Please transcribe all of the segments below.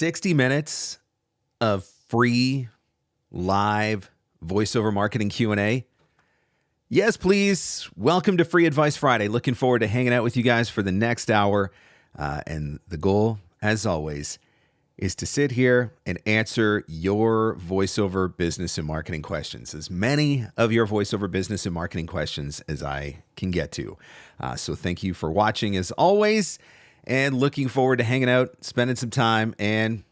60 minutes of free live voiceover marketing Q&A? Yes, please. Welcome to Free Advice Friday. Looking forward to hanging out with you guys for the next hour. And the goal, as always, is to sit here and answer your voiceover business and marketing questions, as many of your voiceover business and marketing questions as I can get to. So thank you for watching as always, and looking forward to hanging out, spending some time, and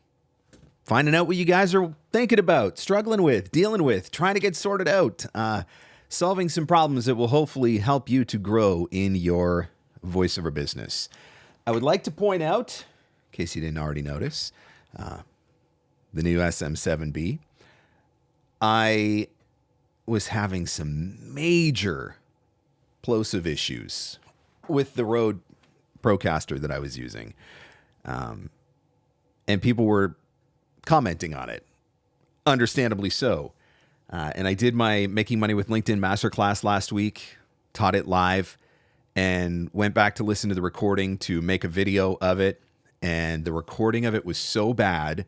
finding out what you guys are thinking about, struggling with, dealing with, trying to get sorted out, solving some problems that will hopefully help you to grow in your voiceover business. I would like to point out, in case you didn't already notice, the new SM7B. I was having some major plosive issues with the Rode Procaster that I was using. And people were commenting on it, understandably so. And I did my Making Money with LinkedIn masterclass last week, taught it live, and went back to listen to the recording to make a video of it. And the recording of it was so bad,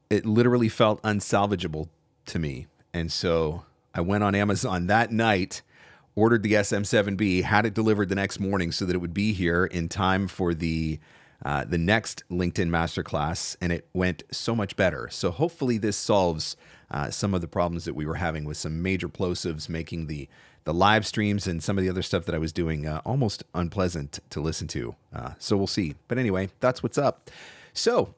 it literally felt unsalvageable to me. And so I went on Amazon that night, ordered the SM7B, had it delivered the next morning so that it would be here in time for the next LinkedIn masterclass, and it went so much better. So hopefully this solves some of the problems that we were having with some major plosives, making the live streams and some of the other stuff that I was doing almost unpleasant to listen to. So we'll see. But anyway, that's what's up. So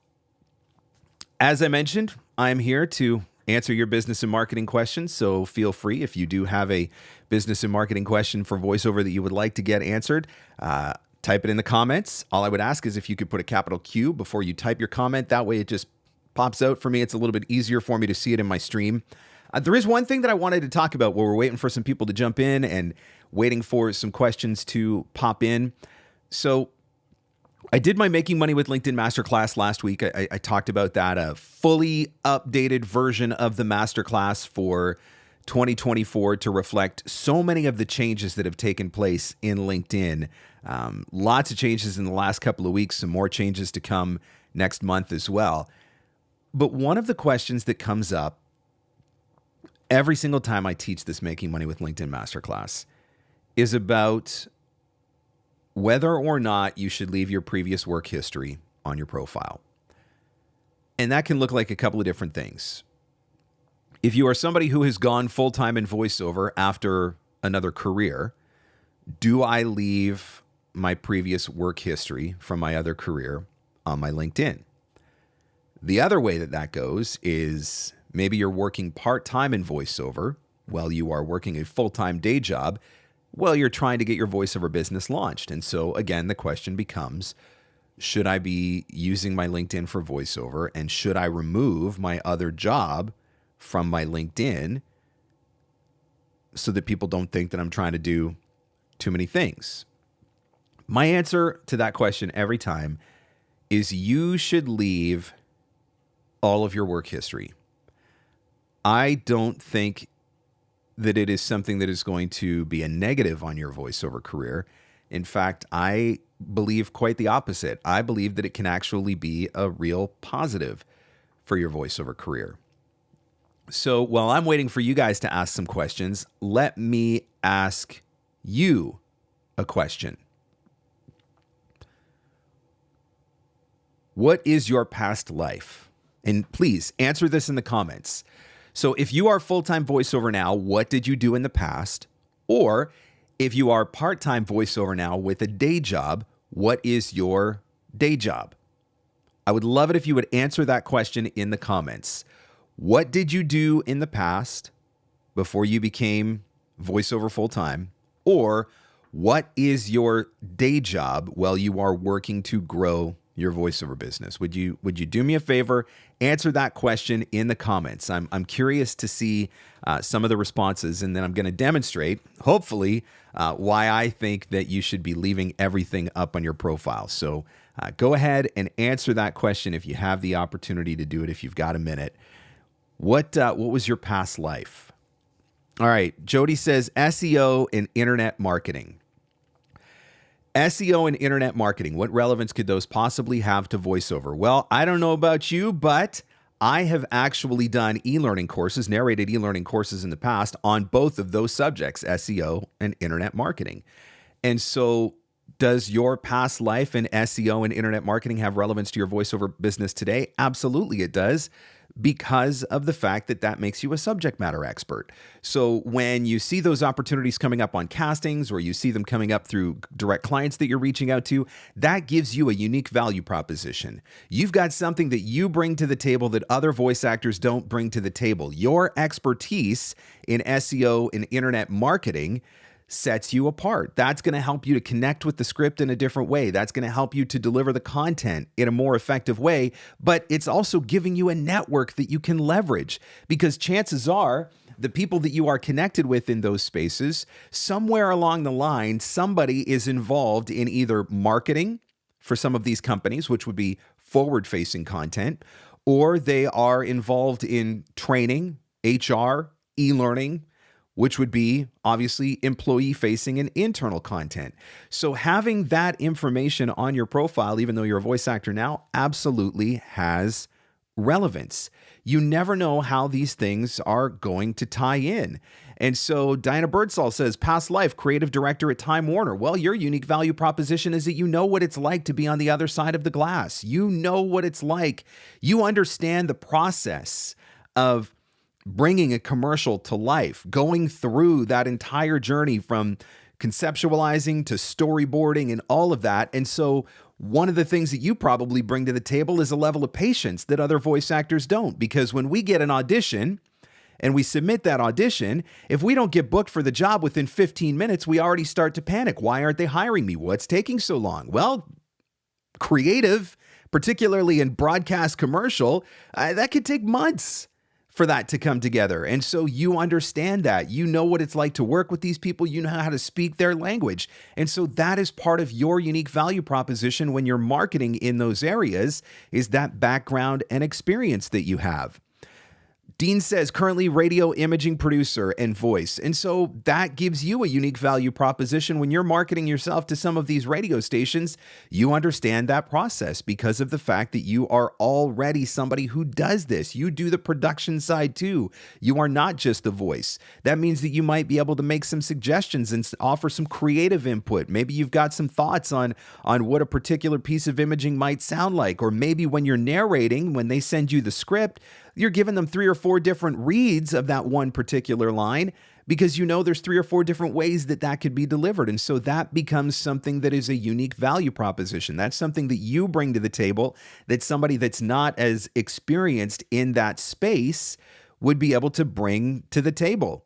as I mentioned, I'm here to answer your business and marketing questions. So feel free, if you do have a business and marketing question for voiceover that you would like to get answered, type it in the comments. All I would ask is if you could put a capital Q before you type your comment. That way it just pops out for me. It's a little bit easier for me to see it in my stream. There is one thing that I wanted to talk about while we're waiting for some people to jump in and waiting for some questions to pop in. So I did my Making Money with LinkedIn masterclass last week. I talked about that, a fully updated version of the masterclass for 2024 to reflect so many of the changes that have taken place in LinkedIn. Lots of changes in the last couple of weeks, some more changes to come next month as well. But one of the questions that comes up every single time I teach this Making Money with LinkedIn masterclass is about whether or not you should leave your previous work history on your profile. And that can look like a couple of different things. If you are somebody who has gone full-time in voiceover after another career, do I leave my previous work history from my other career on my LinkedIn? The other way that goes is maybe you're working part-time in voiceover while you are working a full-time day job while you're trying to get your voiceover business launched. And so again, the question becomes, should I be using my LinkedIn for voiceover, and should I remove my other job from my LinkedIn so that people don't think that I'm trying to do too many things? My answer to that question every time is you should leave all of your work history. I don't think that it is something that is going to be a negative on your voiceover career. In fact, I believe quite the opposite. I believe that it can actually be a real positive for your voiceover career. So while I'm waiting for you guys to ask some questions, let me ask you a question. What is your past life? And please answer this in the comments. So if you are full-time voiceover now, what did you do in the past? Or if you are part-time voiceover now with a day job, what is your day job? I would love it if you would answer that question in the comments. What did you do in the past before you became voiceover full-time? Or what is your day job while you are working to grow your voiceover business? Would you do me a favor? Answer that question in the comments. I'm curious to see some of the responses, and then I'm going to demonstrate, hopefully, why I think that you should be leaving everything up on your profile. So go ahead and answer that question if you have the opportunity to do it, if you've got a minute. What was your past life? All right, Jody says SEO and internet marketing. SEO and internet marketing, what relevance could those possibly have to voiceover? Well, I don't know about you, but I have actually done e-learning courses, narrated e-learning courses in the past on both of those subjects, SEO and internet marketing. And so does your past life in SEO and internet marketing have relevance to your voiceover business today? Absolutely it does, because of the fact that that makes you a subject matter expert. So when you see those opportunities coming up on castings, or you see them coming up through direct clients that you're reaching out to, that gives you a unique value proposition. You've got something that you bring to the table that other voice actors don't bring to the table. Your expertise in SEO and internet marketing sets you apart. That's going to help you to connect with the script in a different way. That's going to help you to deliver the content in a more effective way, but it's also giving you a network that you can leverage, because chances are the people that you are connected with in those spaces, somewhere along the line, somebody is involved in either marketing for some of these companies, which would be forward-facing content, or they are involved in training, HR, e-learning, which would be obviously employee-facing and internal content. So having that information on your profile, even though you're a voice actor now, absolutely has relevance. You never know how these things are going to tie in. And so Diana Birdsall says, past life, creative director at Time Warner. Well, your unique value proposition is that you know what it's like to be on the other side of the glass. You know what it's like. You understand the process of bringing a commercial to life, going through that entire journey from conceptualizing to storyboarding and all of that. And so one of the things that you probably bring to the table is a level of patience that other voice actors don't, because when we get an audition and we submit that audition, if we don't get booked for the job within 15 minutes, we already start to panic. Why aren't they hiring me? What's taking so long? Well, creative, particularly in broadcast commercial, that could take months for that to come together. And so you understand that. You know what it's like to work with these people. You know how to speak their language. And so that is part of your unique value proposition when you're marketing in those areas, is that background and experience that you have. Dean says, currently radio imaging producer and voice. And so that gives you a unique value proposition when you're marketing yourself to some of these radio stations. You understand that process because of the fact that you are already somebody who does this. You do the production side too. You are not just the voice. That means that you might be able to make some suggestions and offer some creative input. Maybe you've got some thoughts on what a particular piece of imaging might sound like. Or maybe when you're narrating, when they send you the script, you're giving them 3 or 4 different reads of that one particular line, because you know there's 3 or 4 different ways that that could be delivered. And so that becomes something that is a unique value proposition. That's something that you bring to the table that somebody that's not as experienced in that space would be able to bring to the table.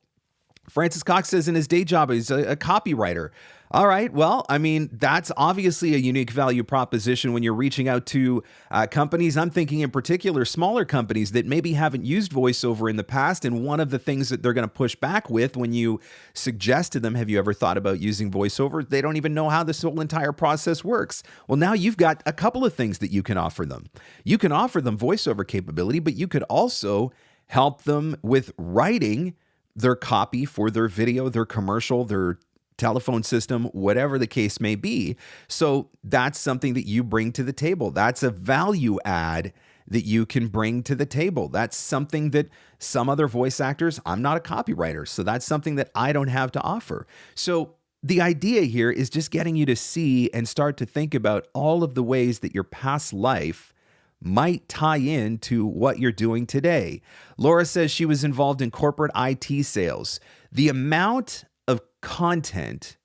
Francis Cox says in his day job, he's a copywriter. All right. Well, I mean, that's obviously a unique value proposition when you're reaching out to companies. I'm thinking in particular, smaller companies that maybe haven't used voiceover in the past. And one of the things that they're going to push back with when you suggest to them, have you ever thought about using voiceover? They don't even know how this whole entire process works. Well, now you've got a couple of things that you can offer them. You can offer them voiceover capability, but you could also help them with writing their copy for their video, their commercial, their telephone system, whatever the case may be. So that's something that you bring to the table. That's a value add that you can bring to the table. That's something that some other voice actors, I'm not a copywriter, so that's something that I don't have to offer. So the idea here is just getting you to see and start to think about all of the ways that your past life might tie in to what you're doing today. Laura says she was involved in corporate IT sales. The amount of content,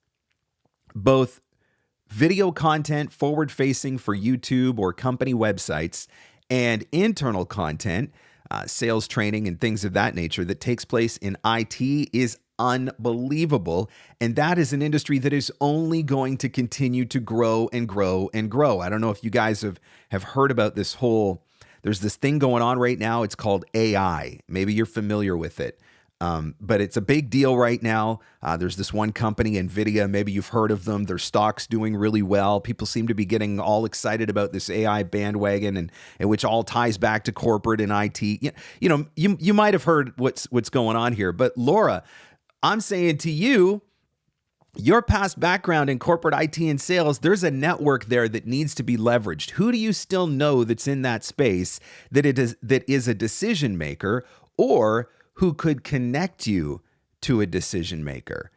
both video content forward-facing for YouTube or company websites, and internal content, sales training and things of that nature that takes place in IT is unbelievable. And that is an industry that is only going to continue to grow and grow and grow. I don't know if you guys have heard about this there's this thing going on right now. It's called AI. Maybe you're familiar with it. But it's a big deal right now. There's this one company, NVIDIA, maybe you've heard of them. Their stock's doing really well. People seem to be getting all excited about this AI bandwagon, and which all ties back to corporate and IT. You know, you might have heard what's going on here. But Laura, I'm saying to you, Your past background in corporate IT and sales, there's a network there that needs to be leveraged. Who do you still know that's in that space that is a decision maker, or who could connect you to a decision maker?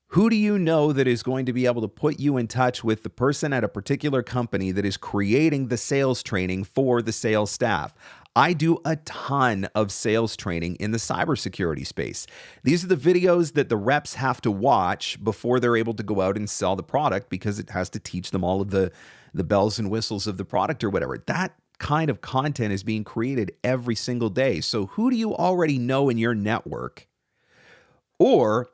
Who do you know that is going to be able to put you in touch with the person at a particular company that is creating the sales training for the sales staff? I do a ton of sales training in the cybersecurity space. These are the videos that the reps have to watch before they're able to go out and sell the product, because it has to teach them all of the bells and whistles of the product or whatever. That kind of content is being created every single day. So who do you already know in your network? Or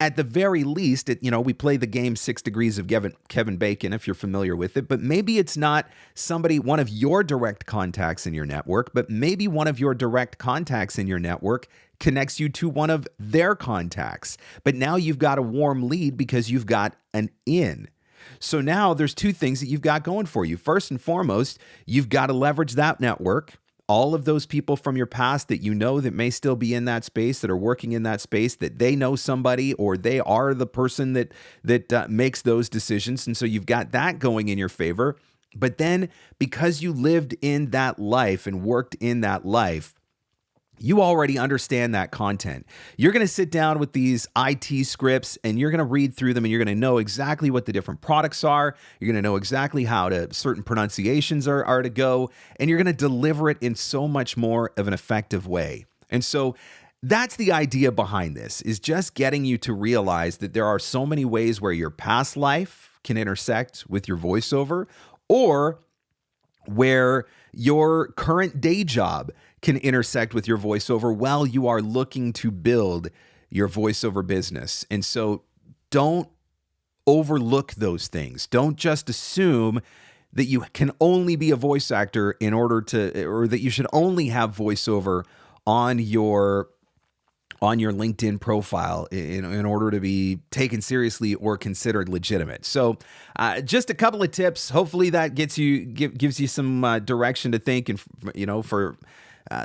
at the very least, we play the game 6 Degrees of Kevin Bacon, if you're familiar with it, but maybe it's not one of your direct contacts in your network, but maybe one of your direct contacts in your network connects you to one of their contacts. But now you've got a warm lead because you've got an in. So now there's two things that you've got going for you. First and foremost, you've got to leverage that network. All of those people from your past that you know that may still be in that space, that are working in that space, that they know somebody, or they are the person that makes those decisions. And so you've got that going in your favor. But then because you lived in that life and worked in that life, you already understand that content. You're going to sit down with these IT scripts and you're going to read through them, and you're going to know exactly what the different products are. You're going to know exactly how certain pronunciations are to go, and you're going to deliver it in so much more of an effective way. And so that's the idea behind this, is just getting you to realize that there are so many ways where your past life can intersect with your voiceover, or where your current day job can intersect with your voiceover while you are looking to build your voiceover business. And so don't overlook those things. Don't just assume that you can only be a voice actor in order to, or that you should only have voiceover on your LinkedIn profile in order to be taken seriously or considered legitimate. So just a couple of tips. Hopefully that gives you some direction to think. And, for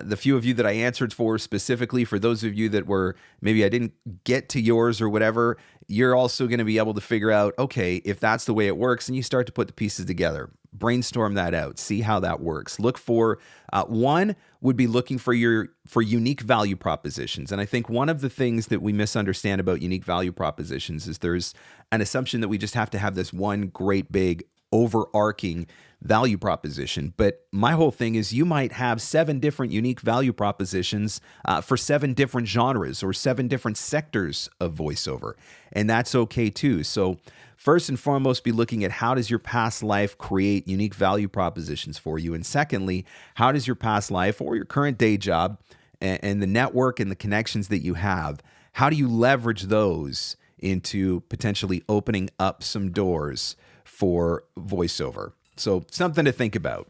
the few of you that I answered for specifically, for those of you that were, maybe I didn't get to yours or whatever, you're also going to be able to figure out, okay, if that's the way it works, and you start to put the pieces together. Brainstorm that out, see how that works. Look for, one would be looking for unique value propositions. And I think one of the things that we misunderstand about unique value propositions is there's an assumption that we just have to have this one great big overarching value proposition. But my whole thing is, you might have 7 different unique value propositions for 7 different genres or 7 different sectors of voiceover. And that's okay too. So first and foremost, be looking at how does your past life create unique value propositions for you? And secondly, how does your past life or your current day job and the network and the connections that you have, how do you leverage those into potentially opening up some doors for voiceover? So something to think about.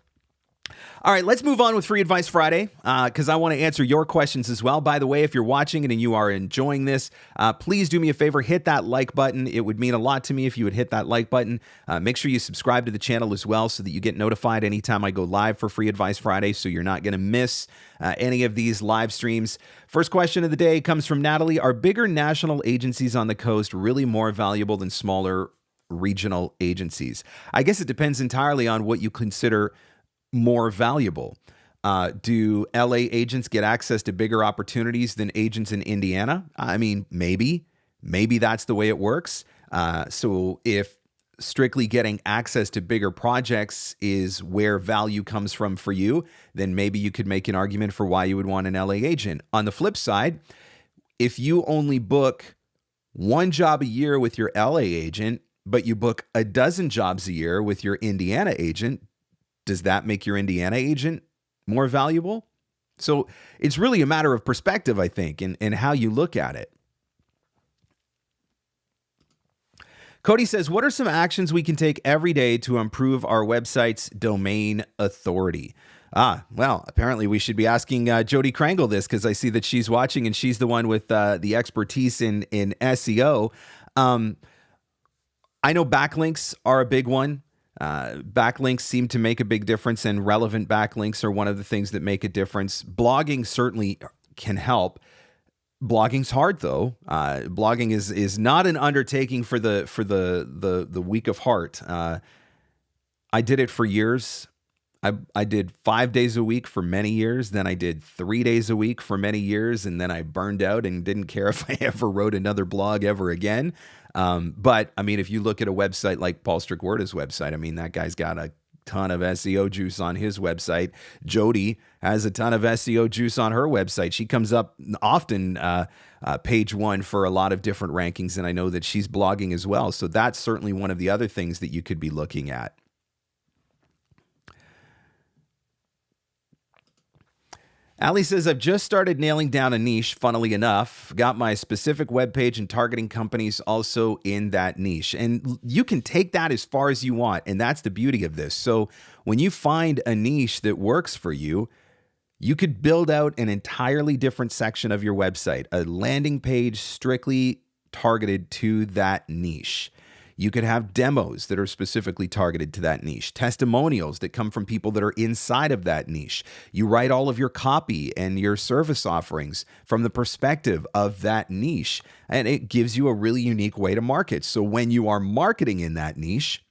All right, let's move on with Free Advice Friday, because I want to answer your questions as well. By the way, if you're watching it and you are enjoying this, please do me a favor, hit that like button. It would mean a lot to me if you would hit that like button. Make sure you subscribe to the channel as well so that you get notified anytime I go live for Free Advice Friday, so you're not going to miss any of these live streams. First question of the day comes from Natalie. Are bigger national agencies on the coast really more valuable than smaller regional agencies? I guess it depends entirely on what you consider more valuable. Do LA agents get access to bigger opportunities than agents in Indiana? I mean, maybe that's the way it works. So if strictly getting access to bigger projects is where value comes from for you, then maybe you could make an argument for why you would want an LA agent. On the flip side, if you only book 1 job a year with your LA agent, but you book a dozen jobs a year with your Indiana agent, does that make your Indiana agent more valuable? So it's really a matter of perspective, I think, and how you look at it. Cody says, what are some actions we can take every day to improve our website's domain authority? Well, apparently we should be asking Jody Krangle this, because I see that she's watching and she's the one with the expertise in SEO. I know backlinks are a big one. Backlinks seem to make a big difference, and relevant backlinks are one of the things that make a difference. Blogging certainly can help. Blogging's hard though. Blogging is not an undertaking for the weak of heart. I did it for years. I did 5 days a week for many years. Then I did 3 days a week for many years. And then I burned out and didn't care if I ever wrote another blog ever again. But I mean, if you look at a website like Paul Strickwerda's website, I mean, that guy's got a ton of SEO juice on his website. Jody has a ton of SEO juice on her website. She comes up often page one for a lot of different rankings. And I know that she's blogging as well. So that's certainly one of the other things that you could be looking at. Ali says, I've just started nailing down a niche, funnily enough. Got my specific webpage and targeting companies also in that niche. And you can take that as far as you want. And that's the beauty of this. So when you find a niche that works for you, you could build out an entirely different section of your website, a landing page strictly targeted to that niche. You could have demos that are specifically targeted to that niche, testimonials that come from people that are inside of that niche. You write all of your copy and your service offerings from the perspective of that niche, and it gives you a really unique way to market. So when you are marketing in that niche,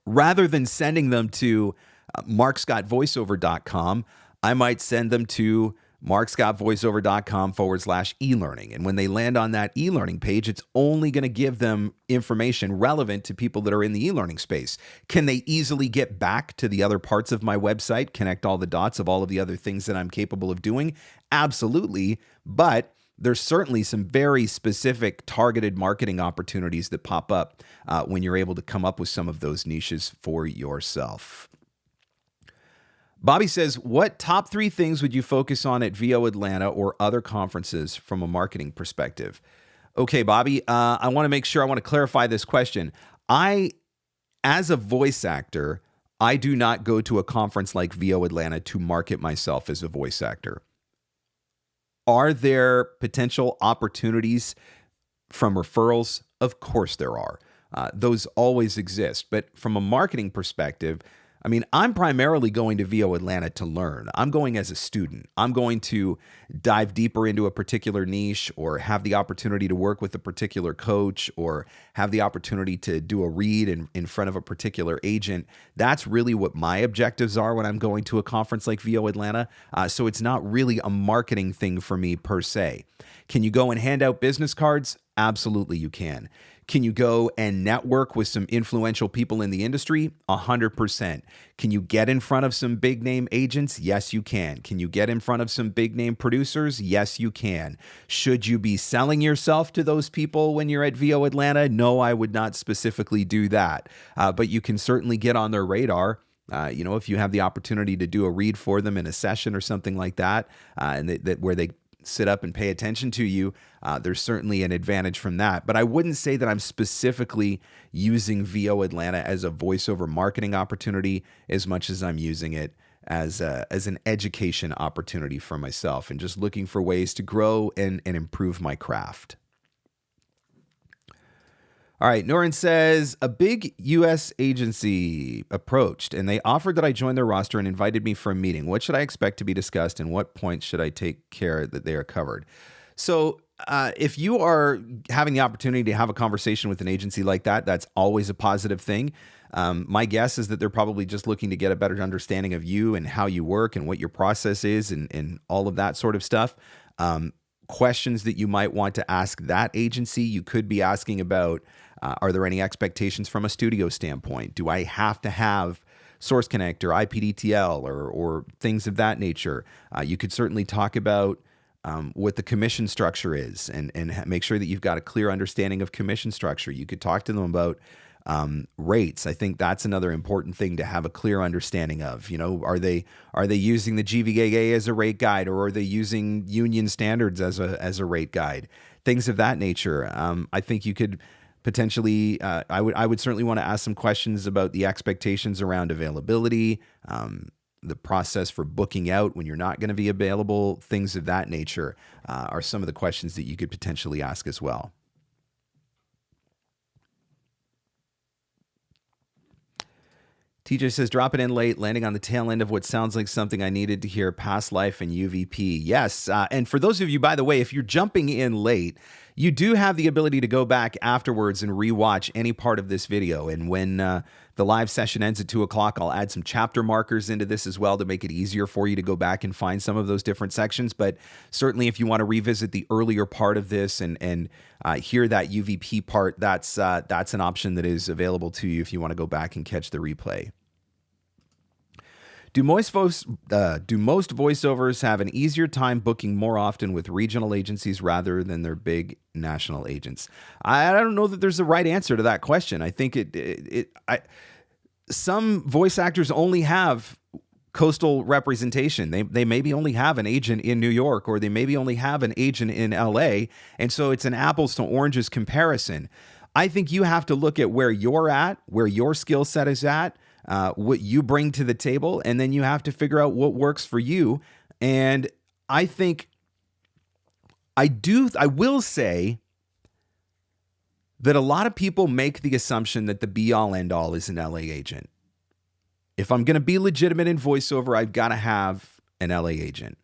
rather than sending them to markscottvoiceover.com, I might send them to markscottvoiceover.com/eLearning. And when they land on that e-learning page, it's only going to give them information relevant to people that are in the e-learning space. Can they easily get back to the other parts of my website, connect all the dots of all of the other things that I'm capable of doing? Absolutely. But there's certainly some very specific targeted marketing opportunities that pop up when you're able to come up with some of those niches for yourself. Bobby says, what top 3 things would you focus on at VO Atlanta or other conferences from a marketing perspective? Okay, Bobby, I want to clarify this question. As a voice actor, I do not go to a conference like VO Atlanta to market myself as a voice actor. Are there potential opportunities from referrals? Of course there are. Those always exist. But from a marketing perspective, I mean, I'm primarily going to VO Atlanta to learn. I'm going as a student. I'm going to dive deeper into a particular niche or have the opportunity to work with a particular coach or have the opportunity to do a read in front of a particular agent. That's really what my objectives are when I'm going to a conference like VO Atlanta. So it's not really a marketing thing for me per se. Can you go and hand out business cards? Absolutely, you can. Can you go and network with some influential people in the industry? 100%. Can you get in front of some big name agents? Yes, you can. Can you get in front of some big name producers? Yes, you can. Should you be selling yourself to those people when you're at VO Atlanta? No, I would not specifically do that. But you can certainly get on their radar. If you have the opportunity to do a read for them in a session or something like that, and where they sit up and pay attention to you, there's certainly an advantage from that. But I wouldn't say that I'm specifically using VO Atlanta as a voiceover marketing opportunity as much as I'm using it as an education opportunity for myself and just looking for ways to grow and improve my craft. All right, Norin says, a big U.S. agency approached and they offered that I join their roster and invited me for a meeting. What should I expect to be discussed and what points should I take care that they are covered? So if you are having the opportunity to have a conversation with an agency like that, that's always a positive thing. My guess is that they're probably just looking to get a better understanding of you and how you work and what your process is and all of that sort of stuff. Questions that you might want to ask that agency, you could be asking about, are there any expectations from a studio standpoint? Do I have to have Source Connect or IPDTL or things of that nature? You could certainly talk about what the commission structure is and make sure that you've got a clear understanding of commission structure. You could talk to them about rates. I think that's another important thing to have a clear understanding of. Are they using the GVAA as a rate guide, or are they using union standards as a rate guide? Things of that nature. I think you could potentially, I would certainly want to ask some questions about the expectations around availability, the process for booking out when you're not going to be available. Things of that nature are some of the questions that you could potentially ask as well. TJ says, dropping in late, landing on the tail end of what sounds like something I needed to hear, past life and UVP. Yes. And for those of you, by the way, if you're jumping in late, you do have the ability to go back afterwards and rewatch any part of this video. And when the live session ends at 2 o'clock, I'll add some chapter markers into this as well to make it easier for you to go back and find some of those different sections. But certainly if you want to revisit the earlier part of this and hear that UVP part, that's an option that is available to you if you want to go back and catch the replay. Do most voiceovers have an easier time booking more often with regional agencies rather than their big national agents? I don't know that there's a right answer to that question. I think some voice actors only have coastal representation. They maybe only have an agent in New York, or they maybe only have an agent in LA. And so it's an apples to oranges comparison. I think you have to look at where you're at, where your skill set is at, what you bring to the table, and then you have to figure out what works for you. And I think I will say that a lot of people make the assumption that the be-all end-all is an LA agent. If I'm going to be legitimate in voiceover, I've got to have an LA agent.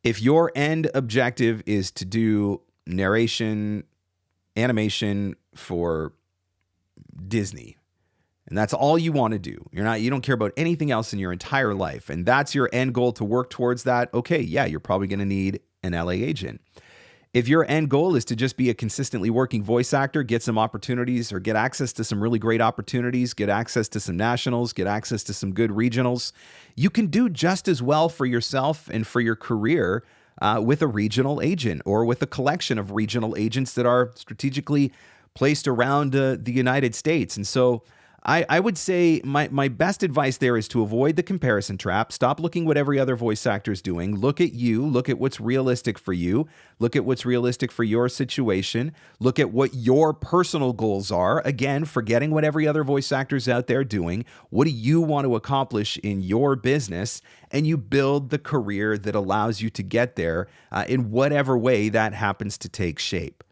If your end objective is to do narration, animation for Disney, and that's all you want to do, you don't care about anything else in your entire life, and that's your end goal to work towards that, okay, yeah, you're probably going to need an LA agent. If your end goal is to just be a consistently working voice actor, get some opportunities or get access to some really great opportunities, get access to some nationals, get access to some good regionals, you can do just as well for yourself and for your career with a regional agent or with a collection of regional agents that are strategically placed around the United States. And so I would say my best advice there is to avoid the comparison trap. Stop looking what every other voice actor is doing. Look at you. Look at what's realistic for you. Look at what's realistic for your situation. Look at what your personal goals are. Again, forgetting what every other voice actor is out there doing. What do you want to accomplish in your business? And you build the career that allows you to get there in whatever way that happens to take shape.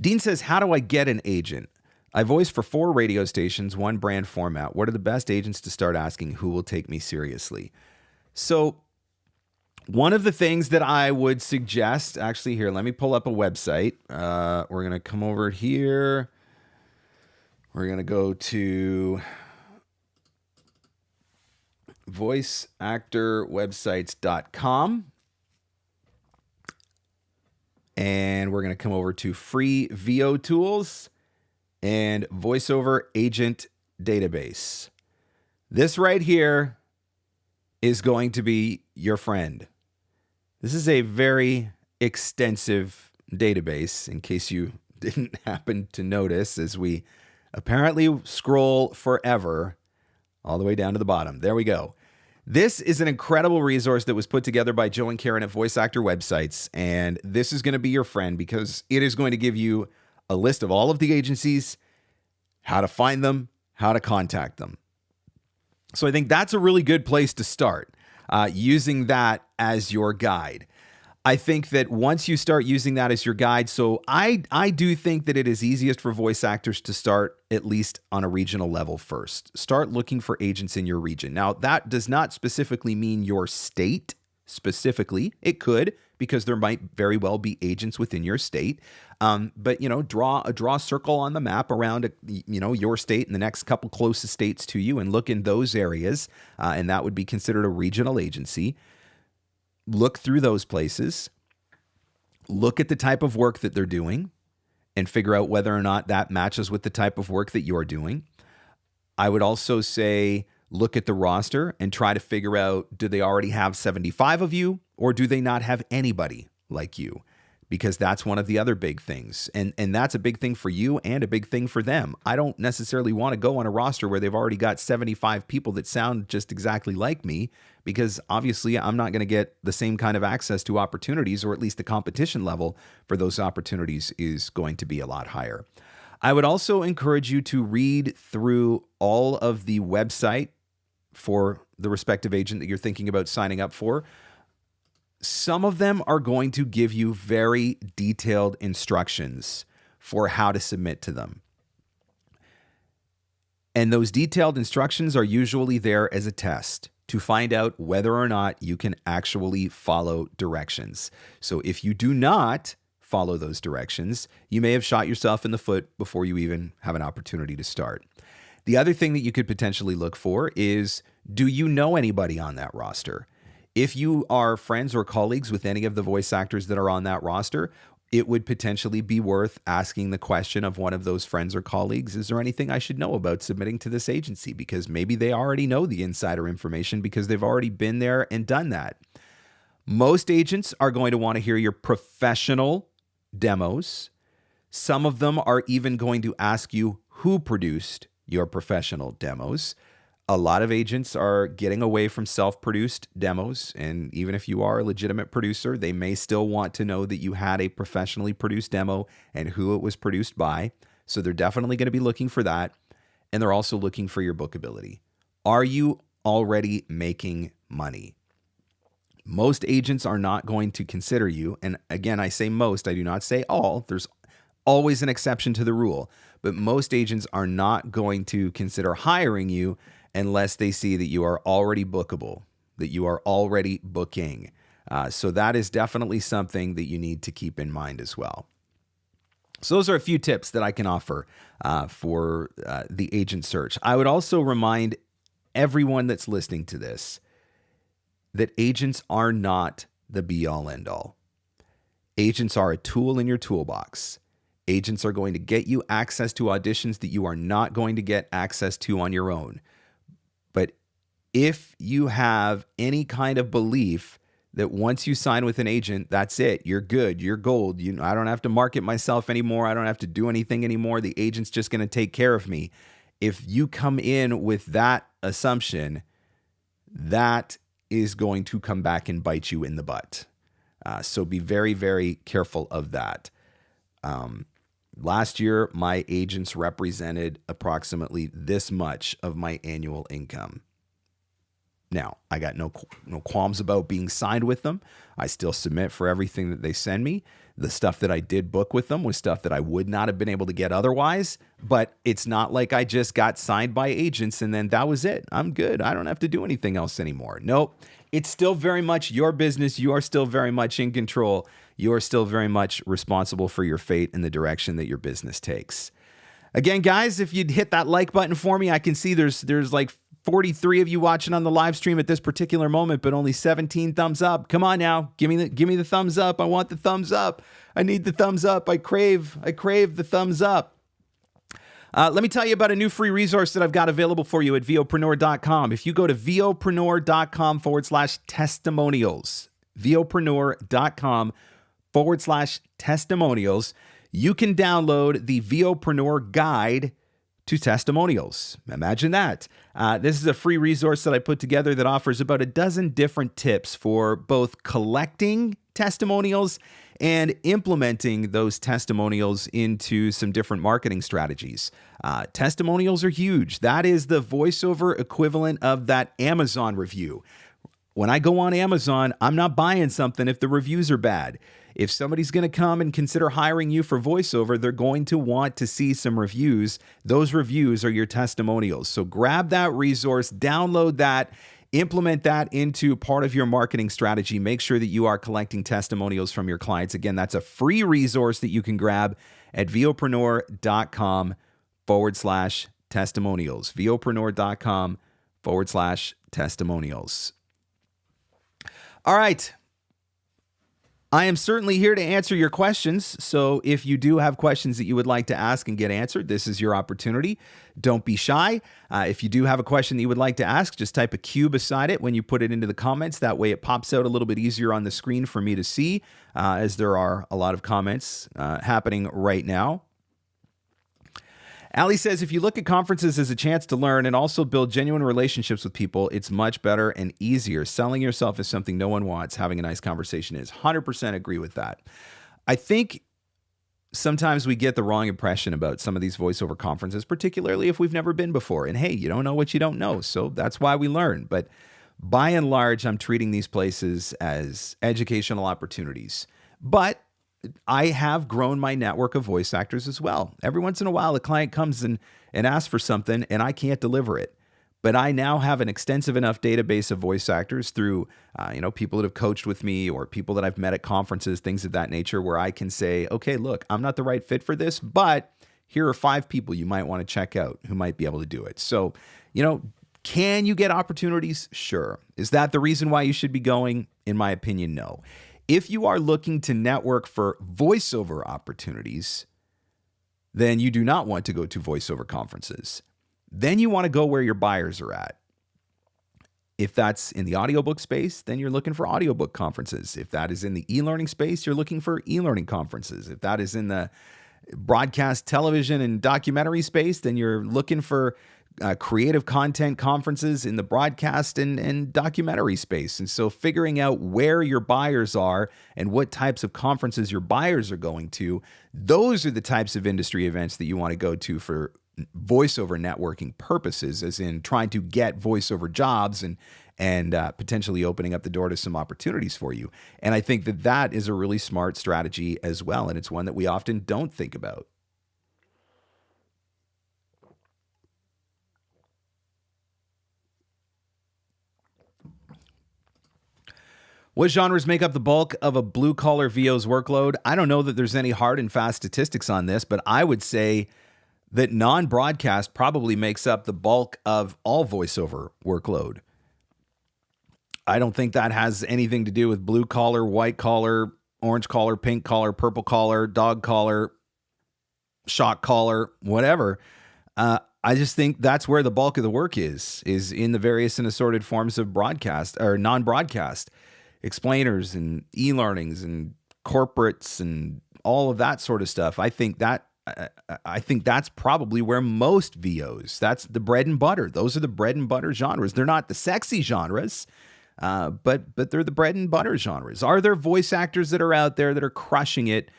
Dean says, how do I get an agent? I voice for 4 radio stations, 1 brand format. What are the best agents to start asking who will take me seriously? So one of the things that I would suggest, actually here, let me pull up a website. We're going to come over here. We're going to go to voiceactorwebsites.com. And we're going to come over to free VO tools and voiceover agent database. This right here is going to be your friend. This is a very extensive database, in case you didn't happen to notice, as we apparently scroll forever all the way down to the bottom. There we go. This is an incredible resource that was put together by Joe and Karen at Voice Actor Websites, and this is going to be your friend because it is going to give you a list of all of the agencies, how to find them, how to contact them. So I think that's a really good place to start, using that as your guide. I think that once you start using that as your guide, so I do think that it is easiest for voice actors to start at least on a regional level first. Start looking for agents in your region. Now, that does not specifically mean your state specifically. It could, because there might very well be agents within your state. But draw a circle on the map around your state and the next couple closest states to you, and look in those areas, and that would be considered a regional agency. Look through those places. Look at the type of work that they're doing, and figure out whether or not that matches with the type of work that you're doing. I would also say look at the roster and try to figure out, do they already have 75 of you, or do they not have anybody like you? Because that's one of the other big things. And that's a big thing for you and a big thing for them. I don't necessarily want to go on a roster where they've already got 75 people that sound just exactly like me, because obviously I'm not going to get the same kind of access to opportunities, or at least the competition level for those opportunities is going to be a lot higher. I would also encourage you to read through all of the website for the respective agent that you're thinking about signing up for. Some of them are going to give you very detailed instructions for how to submit to them. And those detailed instructions are usually there as a test to find out whether or not you can actually follow directions. So if you do not follow those directions, you may have shot yourself in the foot before you even have an opportunity to start. The other thing that you could potentially look for is, do you know anybody on that roster? If you are friends or colleagues with any of the voice actors that are on that roster, it would potentially be worth asking the question of one of those friends or colleagues, is there anything I should know about submitting to this agency? Because maybe they already know the insider information because they've already been there and done that. Most agents are going to want to hear your professional demos. Some of them are even going to ask you who produced your professional demos. A lot of agents are getting away from self-produced demos, and even if you are a legitimate producer, they may still want to know that you had a professionally produced demo and who it was produced by. So they're definitely going to be looking for that, and they're also looking for your bookability. Are you already making money? Most agents are not going to consider you, and again, I say most, I do not say all. There's always an exception to the rule, but most agents are not going to consider hiring you unless they see that you are already bookable, that you are already booking. So that is definitely something that you need to keep in mind as well. So those are a few tips that I can offer for the agent search. I would also remind everyone that's listening to this that agents are not the be-all, end-all. Agents are a tool in your toolbox. Agents are going to get you access to auditions that you are not going to get access to on your own. But if you have any kind of belief that once you sign with an agent, that's it, you're good, you're gold, I don't have to market myself anymore, I don't have to do anything anymore, the agent's just going to take care of me. If you come in with that assumption, that is going to come back and bite you in the butt. So be very, very careful of that. Last year, my agents represented approximately this much of my annual income. Now, I got no qualms about being signed with them. I still submit for everything that they send me. The stuff that I did book with them was stuff that I would not have been able to get otherwise, but it's not like I just got signed by agents and then that was it. I'm good. I don't have to do anything else anymore. Nope. It's still very much your business. You are still very much in control. You are still very much responsible for your fate and the direction that your business takes. Again, guys, if you'd hit that like button for me, I can see there's like 43 of you watching on the live stream at this particular moment, but only 17 thumbs up. Come on now, give me the thumbs up. I want the thumbs up. I need the thumbs up. I crave the thumbs up. Let me tell you about a new free resource that I've got available for you at VOpreneur.com. If you go to VOpreneur.com/testimonials, VOpreneur.com/testimonials, you can download the VOpreneur guide to testimonials. Imagine that. This is a free resource that I put together that offers about a dozen different tips for both collecting testimonials and implementing those testimonials into some different marketing strategies. Testimonials are huge. That is the voiceover equivalent of that Amazon review. When I go on Amazon, I'm not buying something if the reviews are bad. If somebody's going to come and consider hiring you for voiceover, they're going to want to see some reviews. Those reviews are your testimonials. So grab that resource, download that, implement that into part of your marketing strategy. Make sure that you are collecting testimonials from your clients. Again, that's a free resource that you can grab at VOpreneur.com/testimonials. VOpreneur.com/testimonials. All right. I am certainly here to answer your questions. So if you do have questions that you would like to ask and get answered, this is your opportunity. Don't be shy. If you do have a question that you would like to ask, just type a Q beside it when you put it into the comments. That way it pops out a little bit easier on the screen for me to see, as there are a lot of comments happening right now. Ali says, if you look at conferences as a chance to learn and also build genuine relationships with people, it's much better and easier. Selling yourself is something no one wants. Having a nice conversation is. 100% agree with that. I think sometimes we get the wrong impression about some of these voiceover conferences, particularly if we've never been before. And hey, you don't know what you don't know. So that's why we learn. But by and large, I'm treating these places as educational opportunities. But I have grown my network of voice actors as well. Every once in a while, a client comes and asks for something and I can't deliver it. But I now have an extensive enough database of voice actors through, people that have coached with me or people that I've met at conferences, things of that nature, where I can say, okay, look, I'm not the right fit for this, but here are 5 people you might want to check out who might be able to do it. So, can you get opportunities? Sure. Is that the reason why you should be going? In my opinion, no. If you are looking to network for voiceover opportunities, then you do not want to go to voiceover conferences. Then you want to go where your buyers are at. If that's in the audiobook space, then you're looking for audiobook conferences. If that is in the e-learning space, you're looking for e-learning conferences. If that is in the broadcast television and documentary space, then you're looking for creative content conferences in the broadcast and documentary space. And so figuring out where your buyers are and what types of conferences your buyers are going to, those are the types of industry events that you want to go to for voiceover networking purposes, as in trying to get voiceover jobs and potentially opening up the door to some opportunities for you. And I think that is a really smart strategy as well. And it's one that we often don't think about. What genres make up the bulk of a blue-collar VO's workload? I don't know that there's any hard and fast statistics on this, but I would say that non-broadcast probably makes up the bulk of all voiceover workload. I don't think that has anything to do with blue collar, white collar, orange collar, pink collar, purple collar, dog collar, shock collar, whatever. I just think that's where the bulk of the work is in the various and assorted forms of broadcast or non-broadcast. Explainers and e-learnings and corporates and all of that sort of stuff. I think that's probably where most VOs, that's the bread and butter. Those are the bread and butter genres. They're not the sexy genres, but they're the bread and butter genres. Are there voice actors that are out there that are crushing it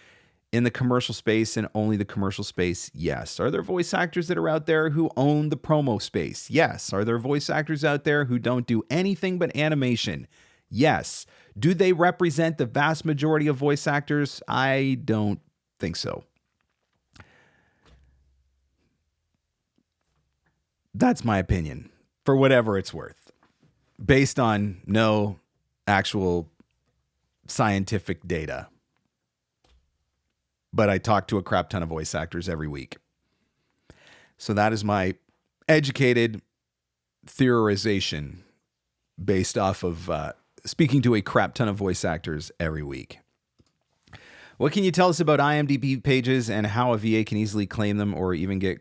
in the commercial space and only the commercial space? Yes. Are there voice actors that are out there who own the promo space? Yes. Are there voice actors out there who don't do anything but animation? Yes. Do they represent the vast majority of voice actors? I don't think so. That's my opinion, for whatever it's worth, based on no actual scientific data. But I talk to a crap ton of voice actors every week. So that is my educated theorization based off of speaking to a crap ton of voice actors every week. What can you tell us about IMDb pages and how a VA can easily claim them or even get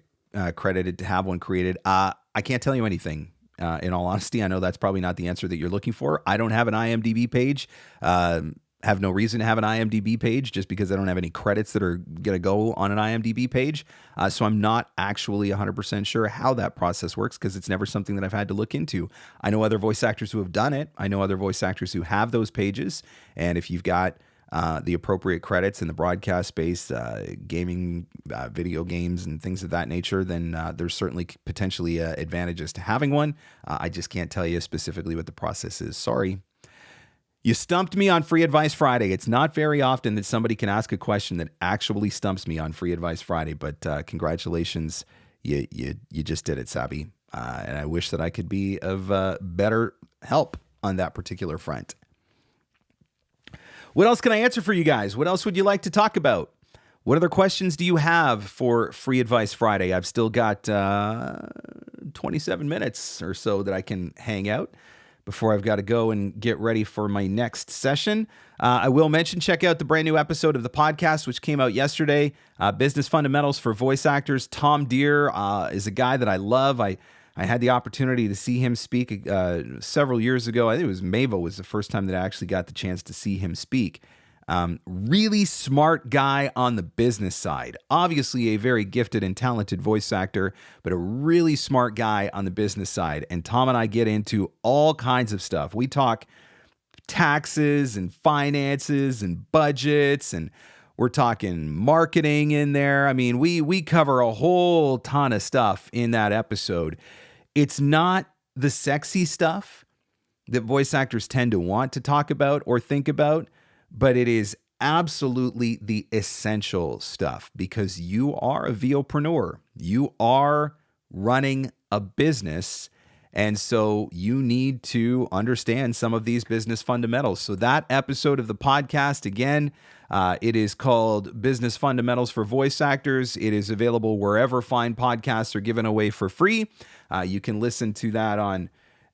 credited to have one created? I can't tell you anything. In all honesty, I know that's probably not the answer that you're looking for. I don't have an IMDb page. Have no reason to have an IMDb page just because I don't have any credits that are going to go on an IMDb page. So I'm not actually 100% sure how that process works because it's never something that I've had to look into. I know other voice actors who have done it. I know other voice actors who have those pages. And if you've got the appropriate credits in the broadcast space, gaming, video games, and things of that nature, then there's certainly potentially advantages to having one. I just can't tell you specifically what the process is. Sorry. You stumped me on Free Advice Friday. It's not very often that somebody can ask a question that actually stumps me on Free Advice Friday, but congratulations. You just did it, Sabi. And I wish that I could be of better help on that particular front. What else can I answer for you guys? What else would you like to talk about? What other questions do you have for Free Advice Friday? I've still got 27 minutes or so that I can hang out before I've got to go and get ready for my next session. I will mention, check out the brand new episode of the podcast, which came out yesterday, Business Fundamentals for Voice Actors. Tom Dheere is a guy that I love. I had the opportunity to see him speak several years ago. I think it was Mavo was the first time that I actually got the chance to see him speak. Really smart guy on the business side. Obviously a very gifted and talented voice actor, but a really smart guy on the business side. And Tom and I get into all kinds of stuff. We talk taxes and finances and budgets, and we're talking marketing in there. I mean, we cover a whole ton of stuff in that episode. It's not the sexy stuff that voice actors tend to want to talk about or think about, but it is absolutely the essential stuff because you are a VOpreneur. You are running a business. And so you need to understand some of these business fundamentals. So that episode of the podcast, again, it is called Business Fundamentals for Voice Actors. It is available wherever fine podcasts are given away for free. You can listen to that on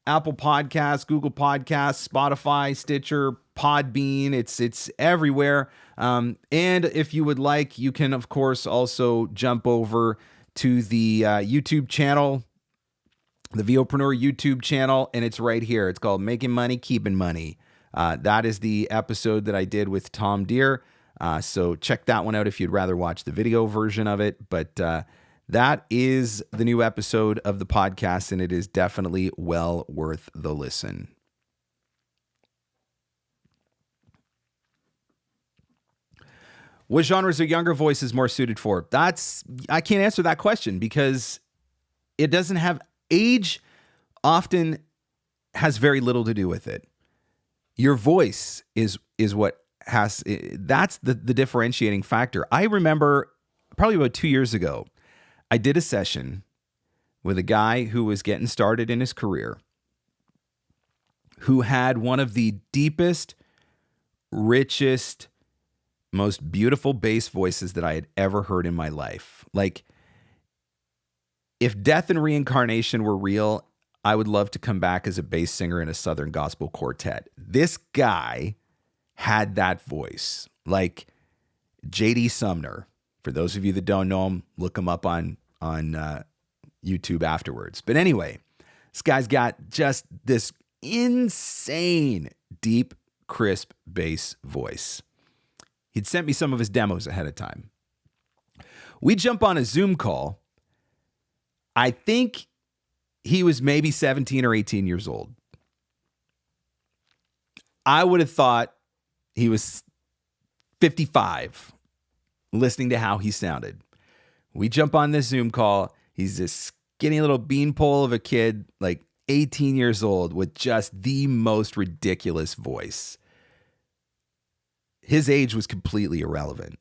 Apple Podcasts, Google Podcasts, Spotify, Stitcher, Podbean. It's everywhere. And if you would like, you can, of course, also jump over to the YouTube channel, the VOpreneur YouTube channel, and it's right here. It's called Making Money, Keeping Money. That is the episode that I did with Tom Dheere. So check that one out if you'd rather watch the video version of it. But that is the new episode of the podcast, and it is definitely well worth the listen. What genres are younger voices more suited for? I can't answer that question because it doesn't have age. Often has very little to do with it. Your voice is what has, that's the differentiating factor. I remember probably about 2 years ago, I did a session with a guy who was getting started in his career, who had one of the deepest, richest, most beautiful bass voices that I had ever heard in my life. Like, if death and reincarnation were real, I would love to come back as a bass singer in a Southern gospel quartet. This guy had that voice, like J.D. Sumner. For those of you that don't know him, look him up on YouTube afterwards. But anyway, this guy's got just this insane, deep, crisp bass voice. He'd sent me some of his demos ahead of time. We jump on a Zoom call. I think he was maybe 17 or 18 years old. I would have thought he was 55, listening to how he sounded. We jump on this Zoom call. He's this skinny little beanpole of a kid, like 18 years old, with just the most ridiculous voice. His age was completely irrelevant.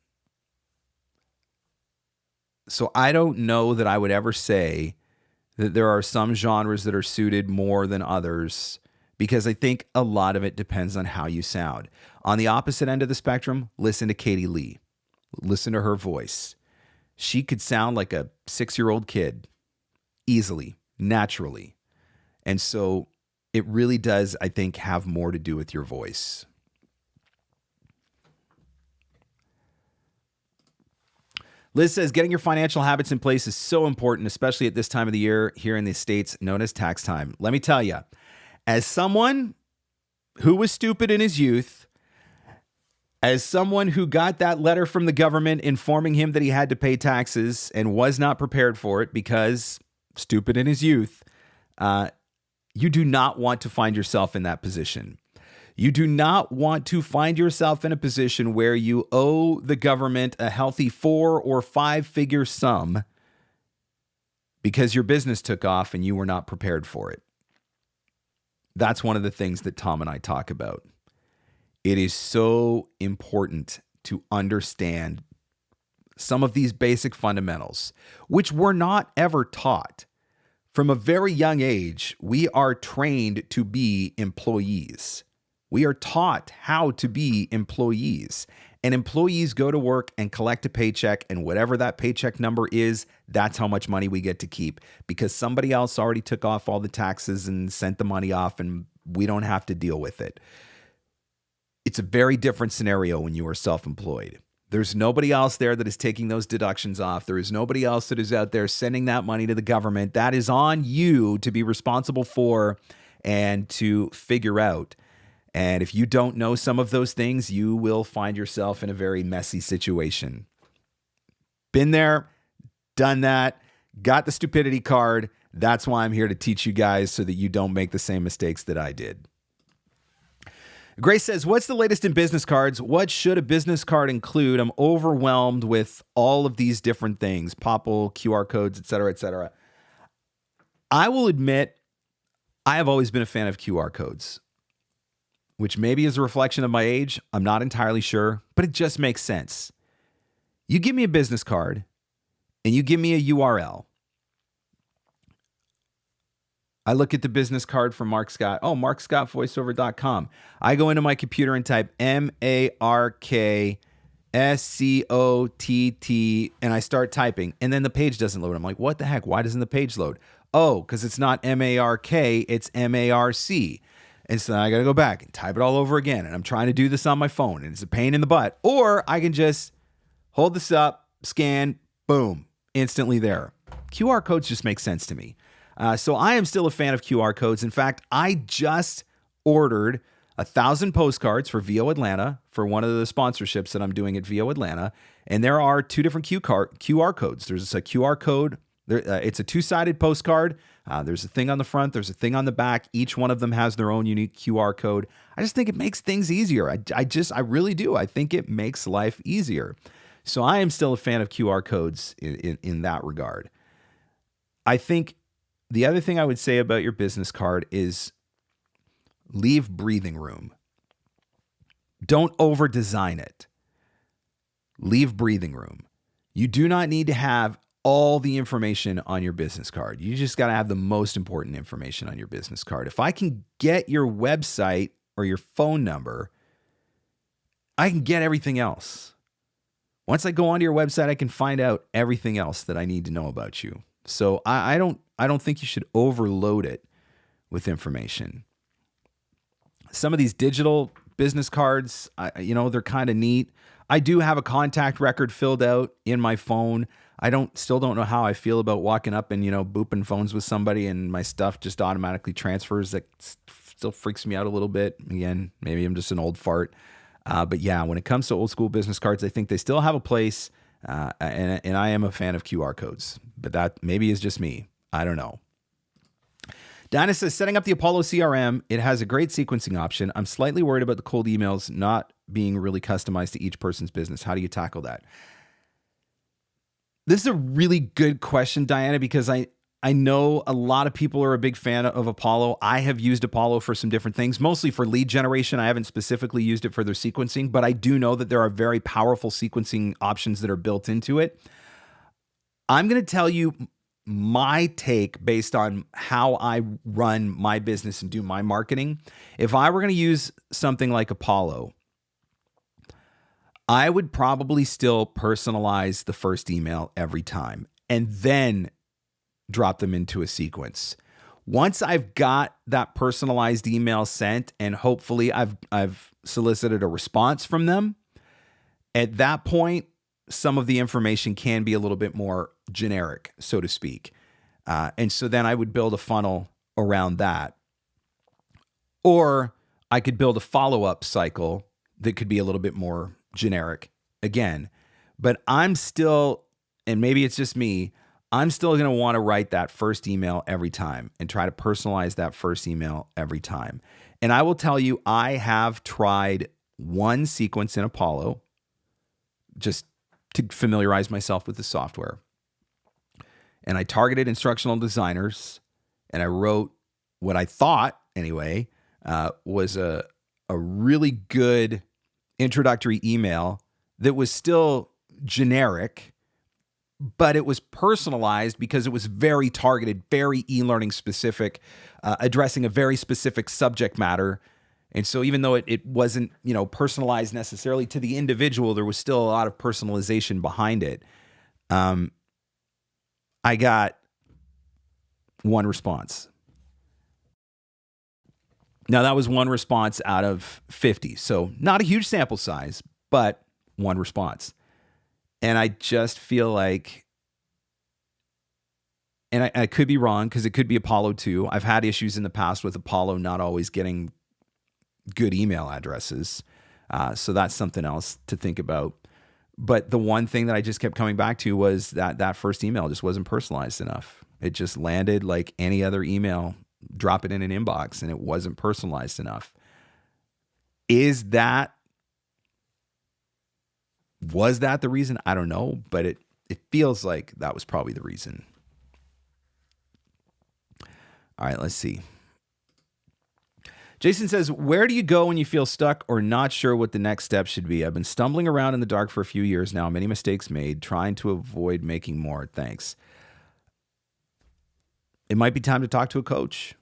So I don't know that I would ever say that there are some genres that are suited more than others, because I think a lot of it depends on how you sound. On the opposite end of the spectrum, listen to Katie Lee. Listen to her voice. She could sound like a 6-year-old kid easily, naturally. And so it really does, I think, have more to do with your voice. Liz says, getting your financial habits in place is so important, especially at this time of the year here in the States known as tax time. Let me tell you, as someone who was stupid in his youth, as someone who got that letter from the government informing him that he had to pay taxes and was not prepared for it because stupid in his youth, you do not want to find yourself in that position. You do not want to find yourself in a position where you owe the government a healthy 4 or 5 figure sum because your business took off and you were not prepared for it. That's one of the things that Tom and I talk about. It is so important to understand some of these basic fundamentals, which we're not ever taught. From a very young age, we are trained to be employees. We are taught how to be employees, and employees go to work and collect a paycheck, and whatever that paycheck number is, that's how much money we get to keep because somebody else already took off all the taxes and sent the money off, and we don't have to deal with it. It's a very different scenario when you are self-employed. There's nobody else there that is taking those deductions off. There is nobody else that is out there sending that money to the government. That is on you to be responsible for and to figure out. And if you don't know some of those things, you will find yourself in a very messy situation. Been there, done that, got the stupidity card. That's why I'm here to teach you guys so that you don't make the same mistakes that I did. Grace says, what's the latest in business cards? What should a business card include? I'm overwhelmed with all of these different things, Popple, QR codes, et cetera, et cetera. I will admit, I have always been a fan of QR codes. which maybe is a reflection of my age. I'm not entirely sure, but it just makes sense. You give me a business card and you give me a URL. I look at the business card from Mark Scott. Oh, markscottvoiceover.com. I go into my computer and type MarkScott, and I start typing, and then the page doesn't load. I'm like, what the heck? Why doesn't the page load? Oh, because it's not MARK, it's MARC. And so then I got to go back and type it all over again. And I'm trying to do this on my phone, and it's a pain in the butt. Or I can just hold this up, scan, boom, instantly there. QR codes just make sense to me. So I am still a fan of QR codes. In fact, I just ordered 1,000 postcards for VO Atlanta for one of the sponsorships that I'm doing at VO Atlanta. And there are two different QR codes. There's a QR code. It's a two-sided postcard. There's a thing on the front. There's a thing on the back. Each one of them has their own unique QR code. I just think it makes things easier. I really do. I think it makes life easier. So I am still a fan of QR codes in that regard. I think the other thing I would say about your business card is leave breathing room. Don't over-design it. Leave breathing room. You do not need to have all the information on your business card. You just got to have the most important information on your business card. If I can get your website or your phone number, I can get everything else. Once I go onto your website, I can find out everything else that I need to know about you. So I don't think you should overload it with information. Some of these digital business cards, they're kind of neat. I do have a contact record filled out in my phone. I still don't know how I feel about walking up and, booping phones with somebody and my stuff just automatically transfers. That still freaks me out a little bit. Again, maybe I'm just an old fart. But yeah, when it comes to old school business cards, I think they still have a place. And I am a fan of QR codes, but that maybe is just me. I don't know. Dinah says, setting up the Apollo CRM, it has a great sequencing option. I'm slightly worried about the cold emails not being really customized to each person's business. How do you tackle that? This is a really good question, Diana, because I know a lot of people are a big fan of Apollo. I have used Apollo for some different things, mostly for lead generation. I haven't specifically used it for their sequencing, but I do know that there are very powerful sequencing options that are built into it. I'm going to tell you my take based on how I run my business and do my marketing. If I were going to use something like Apollo, I would probably still personalize the first email every time and then drop them into a sequence. Once I've got that personalized email sent and hopefully I've solicited a response from them, at that point, some of the information can be a little bit more generic, so to speak. And so then I would build a funnel around that. Or I could build a follow-up cycle that could be a little bit more generic again. But I'm still, and maybe it's just me, I'm still going to want to write that first email every time and try to personalize that first email every time. And I will tell you, I have tried one sequence in Apollo just to familiarize myself with the software. And I targeted instructional designers, and I wrote what I thought, anyway, was a really good introductory email that was still generic, but it was personalized because it was very targeted, very e-learning specific, addressing a very specific subject matter. And so even though it wasn't, personalized necessarily to the individual, there was still a lot of personalization behind it. I got one response. Now, that was one response out of 50. So not a huge sample size, but one response. And I just feel like, and I could be wrong because it could be Apollo too. I've had issues in the past with Apollo not always getting good email addresses. So that's something else to think about. But the one thing that I just kept coming back to was that first email just wasn't personalized enough. It just landed like any other email. Drop it in an inbox, and it wasn't personalized enough. Was that the reason? I don't know, but it feels like that was probably the reason. All right, let's see. Jason says, where do you go when you feel stuck or not sure what the next step should be? I've been stumbling around in the dark for a few years now. Many mistakes made, trying to avoid making more. Thanks. It might be time to talk to a coach.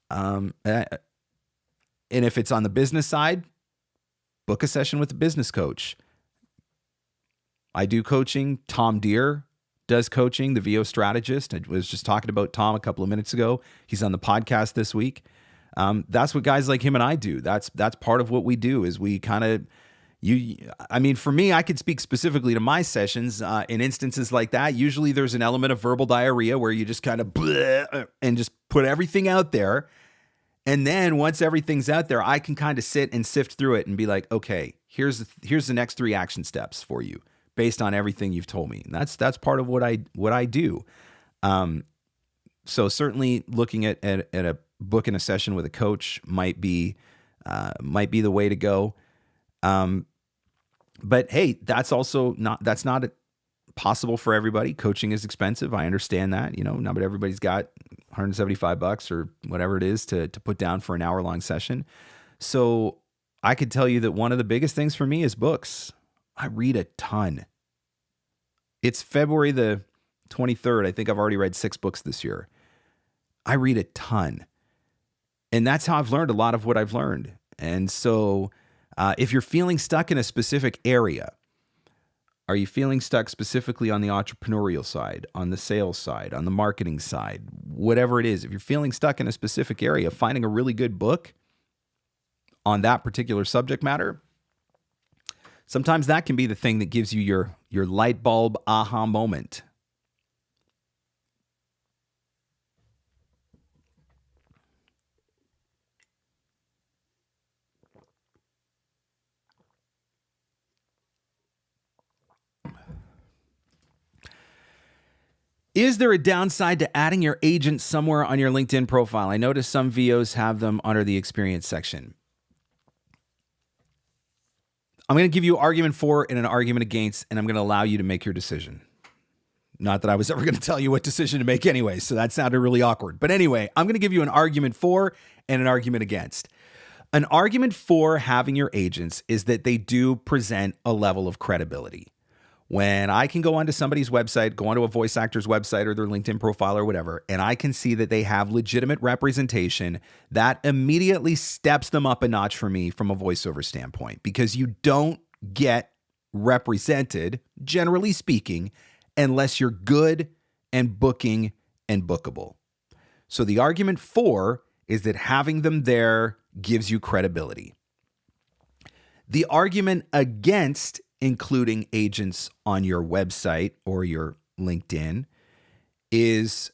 And if it's on the business side, book a session with a business coach. I do coaching. Tom Dheere does coaching, the VO strategist. I was just talking about Tom a couple of minutes ago. He's on the podcast this week. That's what guys like him and I do. That's part of what we do is we kind of, for me, I could speak specifically to my sessions in instances like that. Usually there's an element of verbal diarrhea where you just kind of and just put everything out there. And then once everything's out there, I can kind of sit and sift through it and be like, okay, here's the next 3 action steps for you based on everything you've told me. And that's part of what I do. So certainly looking at a booking a session with a coach might be the way to go. But hey, that's not possible for everybody. Coaching is expensive. I understand that, not everybody's got $175 or whatever it is to put down for an hour-long session. So I could tell you that one of the biggest things for me is books. I read a ton. It's February the 23rd. I think I've already read 6 books this year. I read a ton. And that's how I've learned a lot of what I've learned. And so if you're feeling stuck in a specific area, are you feeling stuck specifically on the entrepreneurial side, on the sales side, on the marketing side, whatever it is? If you're feeling stuck in a specific area, finding a really good book on that particular subject matter, sometimes that can be the thing that gives you your light bulb aha moment. Is there a downside to adding your agent somewhere on your LinkedIn profile? I noticed some VOs have them under the experience section. I'm going to give you an argument for and an argument against, and I'm going to allow you to make your decision. Not that I was ever going to tell you what decision to make anyway, so that sounded really awkward. But anyway, I'm going to give you an argument for and an argument against. An argument for having your agents is that they do present a level of credibility. When I can go onto somebody's website, go onto a voice actor's website or their LinkedIn profile or whatever, and I can see that they have legitimate representation, that immediately steps them up a notch for me from a voiceover standpoint, because you don't get represented, generally speaking, unless you're good and booking and bookable. So the argument for is that having them there gives you credibility. The argument against including agents on your website or your LinkedIn is,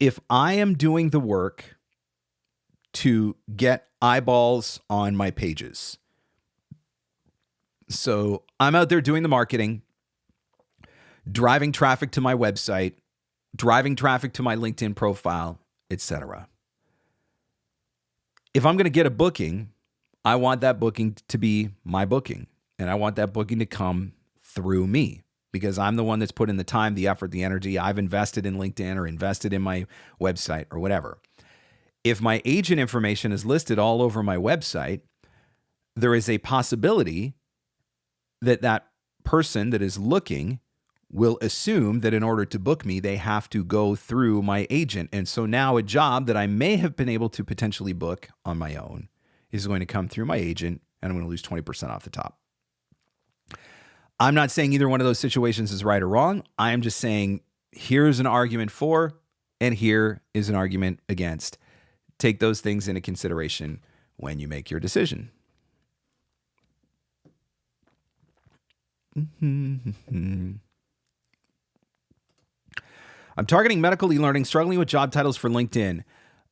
if I am doing the work to get eyeballs on my pages, so I'm out there doing the marketing, driving traffic to my website, driving traffic to my LinkedIn profile, etc. If I'm going to get a booking, I want that booking to be my booking. And I want that booking to come through me, because I'm the one that's put in the time, the effort, the energy. I've invested in LinkedIn or invested in my website or whatever. If my agent information is listed all over my website, there is a possibility that that person that is looking will assume that in order to book me, they have to go through my agent. And so now a job that I may have been able to potentially book on my own is going to come through my agent, and I'm going to lose 20% off the top. I'm not saying either one of those situations is right or wrong. I am just saying here's an argument for and here is an argument against. Take those things into consideration when you make your decision. I'm targeting medical e-learning, struggling with job titles for LinkedIn.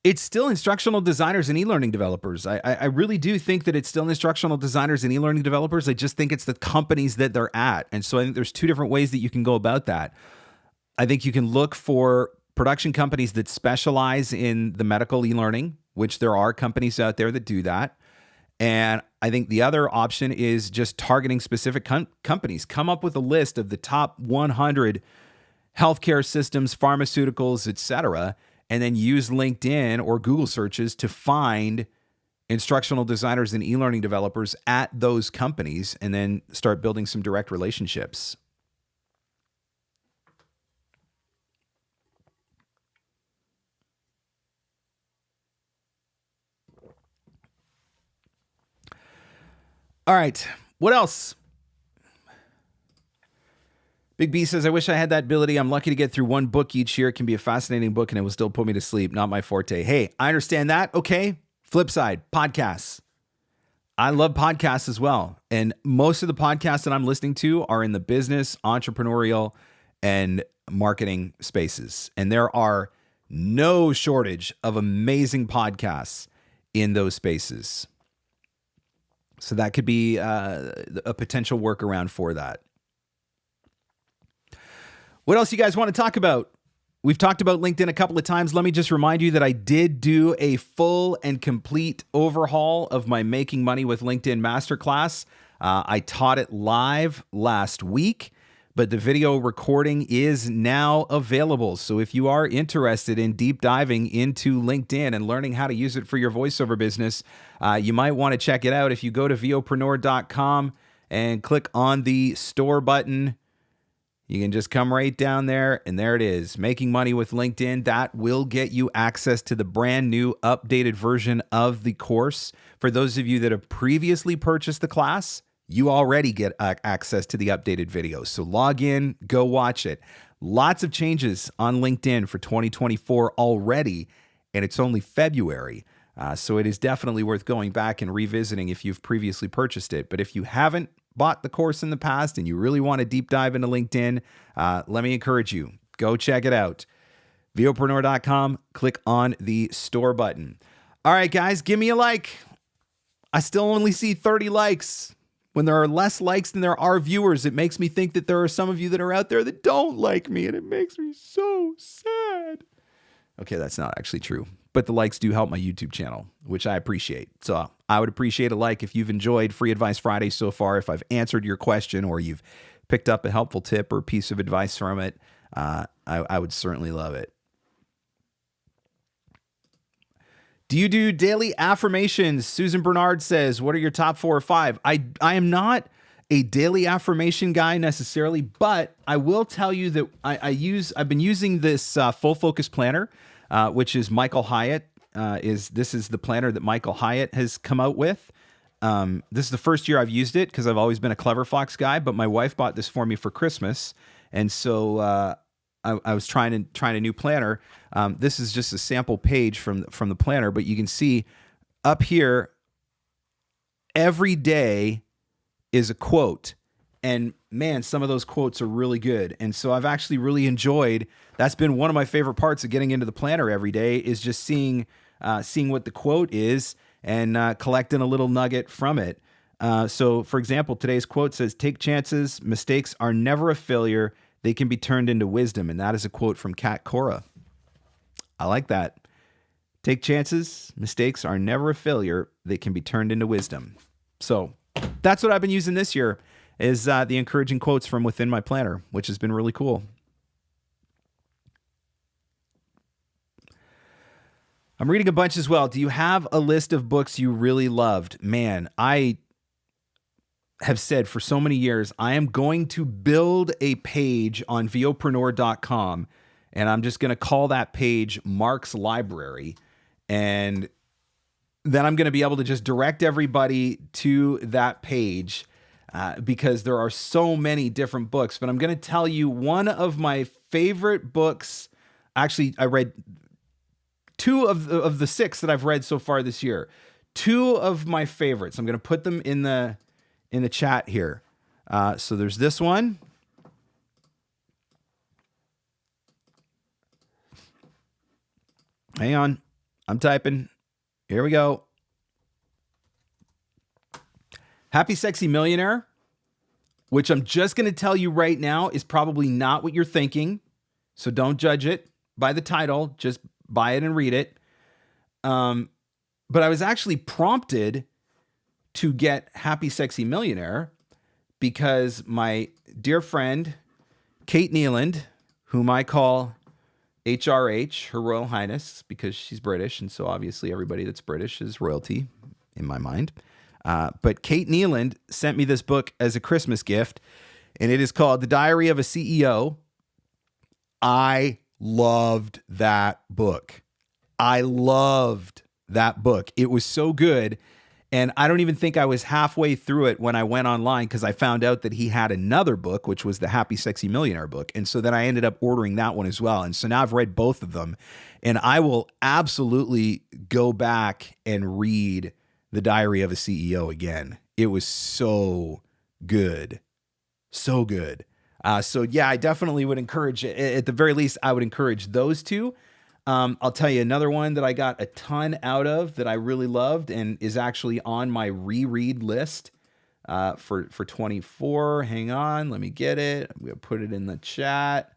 It's still instructional designers and e-learning developers. I really do think that it's still instructional designers and e-learning developers. I just think it's the companies that they're at. And so I think there's 2 different ways that you can go about that. I think you can look for production companies that specialize in the medical e-learning, which there are companies out there that do that. And I think the other option is just targeting specific companies. Come up with a list of the top 100 healthcare systems, pharmaceuticals, etc., and then use LinkedIn or Google searches to find instructional designers and e-learning developers at those companies and then start building some direct relationships. All right, what else? Big B says, I wish I had that ability. I'm lucky to get through one book each year. It can be a fascinating book and it will still put me to sleep. Not my forte. Hey, I understand that. Okay. Flip side, podcasts. I love podcasts as well. And most of the podcasts that I'm listening to are in the business, entrepreneurial, and marketing spaces. And there are no shortage of amazing podcasts in those spaces. So that could be a potential workaround for that. What else you guys want to talk about? We've talked about LinkedIn a couple of times. Let me just remind you that I did do a full and complete overhaul of my Making Money with LinkedIn Masterclass. I taught it live last week, but the video recording is now available. So if you are interested in deep diving into LinkedIn and learning how to use it for your voiceover business, you might want to check it out. If you go to VOpreneur.com and click on the store button, you can just come right down there, and there it is. Making Money with LinkedIn. That will get you access to the brand new updated version of the course. For those of you that have previously purchased the class, you already get access to the updated videos. So log in, go watch it. Lots of changes on LinkedIn for 2024 already, and it's only February. So it is definitely worth going back and revisiting if you've previously purchased it. But if you haven't bought the course in the past and you really want to deep dive into LinkedIn, let me encourage you, go check it out. VOpreneur.com, click on the store button. All right, guys, give me a like. I still only see 30 likes. When there are less likes than there are viewers, it makes me think that there are some of you that are out there that don't like me, and it makes me so sad. Okay, that's not actually true, but the likes do help my YouTube channel, which I appreciate. So I would appreciate a like if you've enjoyed Free Advice Friday so far, if I've answered your question or you've picked up a helpful tip or piece of advice from it. I would certainly love it. Do you do daily affirmations? Susan Bernard says, what are your top 4 or 5? I am not a daily affirmation guy necessarily, but I will tell you that I've been using this full focus planner, which is Michael Hyatt. This is the planner that Michael Hyatt has come out with. This is the first year I've used it because I've always been a Clever Fox guy, but my wife bought this for me for Christmas. And so I was trying a new planner. This is just a sample page from the planner, but you can see up here, every day is a quote. And man, some of those quotes are really good. And so I've actually really enjoyed, that's been one of my favorite parts of getting into the planner every day, is just seeing what the quote is and collecting a little nugget from it. So for example, today's quote says, take chances. Mistakes are never a failure. They can be turned into wisdom. And that is a quote from Kat Cora. I like that. Take chances. Mistakes are never a failure. They can be turned into wisdom. So that's what I've been using this year, is the encouraging quotes from within my planner, which has been really cool. I'm reading a bunch as well. Do you have a list of books you really loved? Man, I have said for so many years, I am going to build a page on VOpreneur.com, and I'm just going to call that page Mark's Library. And then I'm going to be able to just direct everybody to that page because there are so many different books. But I'm going to tell you one of my favorite books. Actually, I read 2 of the 6 that I've read so far this year. 2 of my favorites. I'm going to put them in the chat here. So there's this one. Hang on. I'm typing. Here we go. Happy Sexy Millionaire, which I'm just going to tell you right now is probably not what you're thinking. So don't judge it by the title. Just buy it and read it. But I was actually prompted to get Happy Sexy Millionaire because my dear friend, Kate Nealand, whom I call HRH, Her Royal Highness, because she's British. And so obviously everybody that's British is royalty. in my mind. But Kate Nealand sent me this book as a Christmas gift, and it is called The Diary of a CEO. I loved that book. It was so good. And I don't even think I was halfway through it when I went online because I found out that he had another book, which was the Happy Sexy Millionaire book. And so then I ended up ordering that one as well. And so now I've read both of them. And I will absolutely go back and read The Diary of a CEO again. It was so good. So good. So yeah, I definitely would encourage it. At the very least, I would encourage those two. I'll tell you another one that I got a ton out of that I really loved and is actually on my reread list for 24. Hang on, let me get it. I'm going to put it in the chat.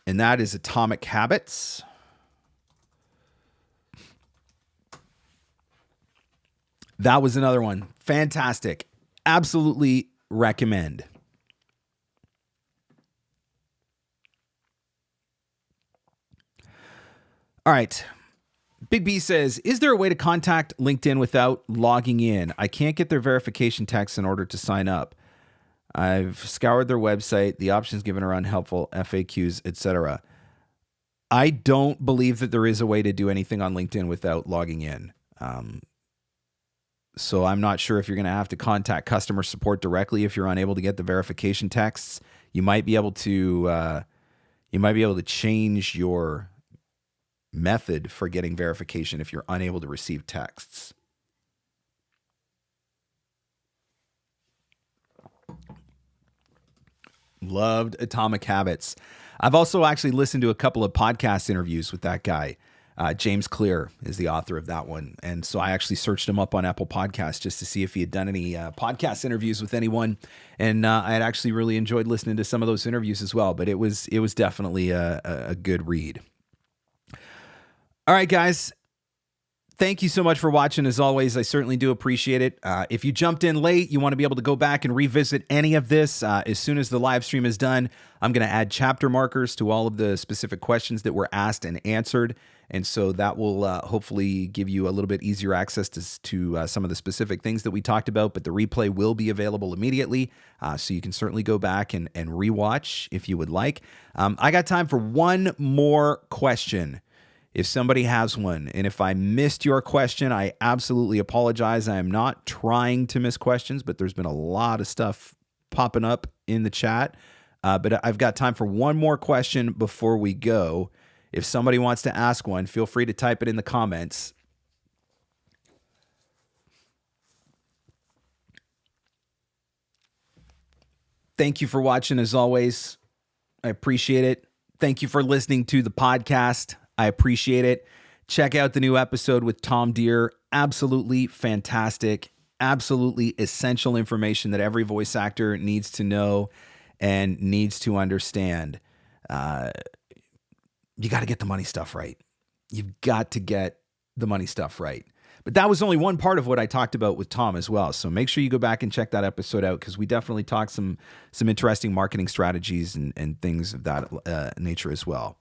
And that is Atomic Habits. That was another one. Fantastic. Absolutely recommend. All right. Big B says, is there a way to contact LinkedIn without logging in? I can't get their verification text in order to sign up. I've scoured their website. The options given are unhelpful, FAQs, etc. I don't believe that there is a way to do anything on LinkedIn without logging in. So I'm not sure if you're going to have to contact customer support directly if you're unable to get the verification texts. You might be able to change your method for getting verification if you're unable to receive texts. Loved Atomic Habits. I've also actually listened to a couple of podcast interviews with that guy. James Clear is the author of that one. And so I actually searched him up on Apple Podcasts just to see if he had done any podcast interviews with anyone. And I had actually really enjoyed listening to some of those interviews as well. But it was definitely a good read. All right, guys. Thank you so much for watching. As always, I certainly do appreciate it. If you jumped in late, you want to be able to go back and revisit any of this. As soon as the live stream is done, I'm going to add chapter markers to all of the specific questions that were asked and answered. And so that will hopefully give you a little bit easier access to some of the specific things that we talked about. But the replay will be available immediately. So you can certainly go back and rewatch if you would like. I got time for one more question. If somebody has one, and if I missed your question, I absolutely apologize. I am not trying to miss questions, but there's been a lot of stuff popping up in the chat. But I've got time for one more question before we go. If somebody wants to ask one, feel free to type it in the comments. Thank you for watching as always. I appreciate it. Thank you for listening to the podcast. I appreciate it. Check out the new episode with Tom Dheere. Absolutely fantastic. Absolutely essential information that every voice actor needs to know and needs to understand. You got to get the money stuff right. You've got to get the money stuff right. But that was only one part of what I talked about with Tom as well. So make sure you go back and check that episode out because we definitely talked some interesting marketing strategies and things of that nature as well.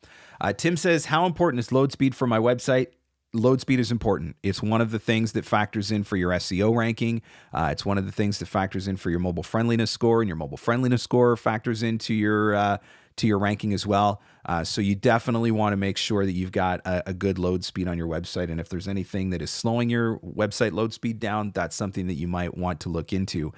Tim says, how important is load speed for my website? Load speed is important. It's one of the things that factors in for your SEO ranking. It's one of the things that factors in for your mobile friendliness score, and your mobile friendliness score factors into your ranking as well. So you definitely want to make sure that you've got a good load speed on your website. And if there's anything that is slowing your website load speed down, that's something that you might want to look into.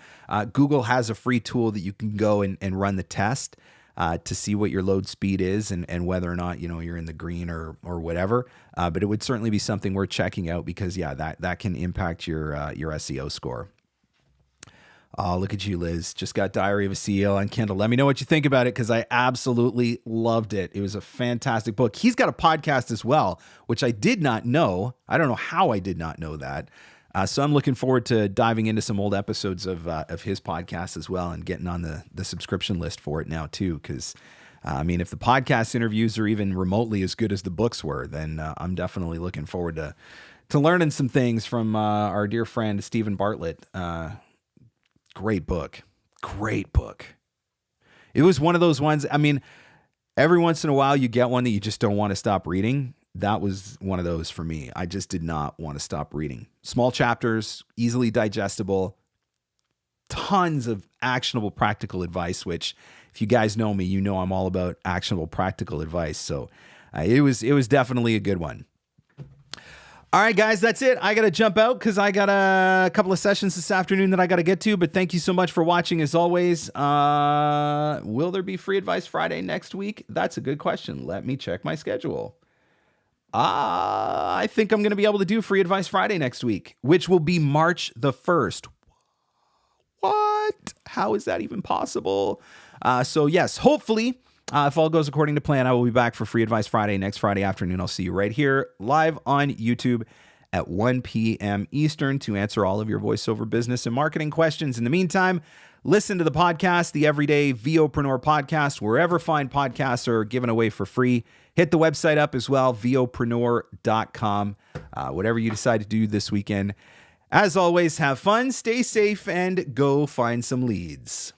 Google has a free tool that you can go and run the test to see what your load speed is and whether or not, you're in the green or whatever. But it would certainly be something worth checking out because, yeah, that can impact your SEO score. Oh, look at you, Liz. Just got Diary of a CEO on Kindle. Let me know what you think about it because I absolutely loved it. It was a fantastic book. He's got a podcast as well, which I did not know. I don't know how I did not know that. So I'm looking forward to diving into some old episodes of his podcast as well and getting on the subscription list for it now too. Because, if the podcast interviews are even remotely as good as the books were, then I'm definitely looking forward to learning some things from our dear friend, Stephen Bartlett. Great book. Great book. It was one of those ones, every once in a while you get one that you just don't want to stop reading. that was one of those for me. I just did not want to stop reading. Small chapters, easily digestible, tons of actionable practical advice, which if you guys know me, you know I'm all about actionable practical advice. So it was definitely a good one. All right, guys, that's it. I got to jump out because I got a couple of sessions this afternoon that I got to get to. But thank you so much for watching as always. Will there be Free Advice Friday next week? That's a good question. Let me check my schedule. I think I'm going to be able to do Free Advice Friday next week, which will be March the 1st. What? How is that even possible? So yes, hopefully, if all goes according to plan, I will be back for Free Advice Friday next Friday afternoon. I'll see you right here live on YouTube at 1 p.m. Eastern to answer all of your voiceover business and marketing questions. In the meantime, listen to the podcast, the Everyday VOpreneur podcast, wherever fine podcasts are given away for free. Hit the website up as well, VOpreneur.com. Whatever you decide to do this weekend. As always, have fun, stay safe, and go find some leads.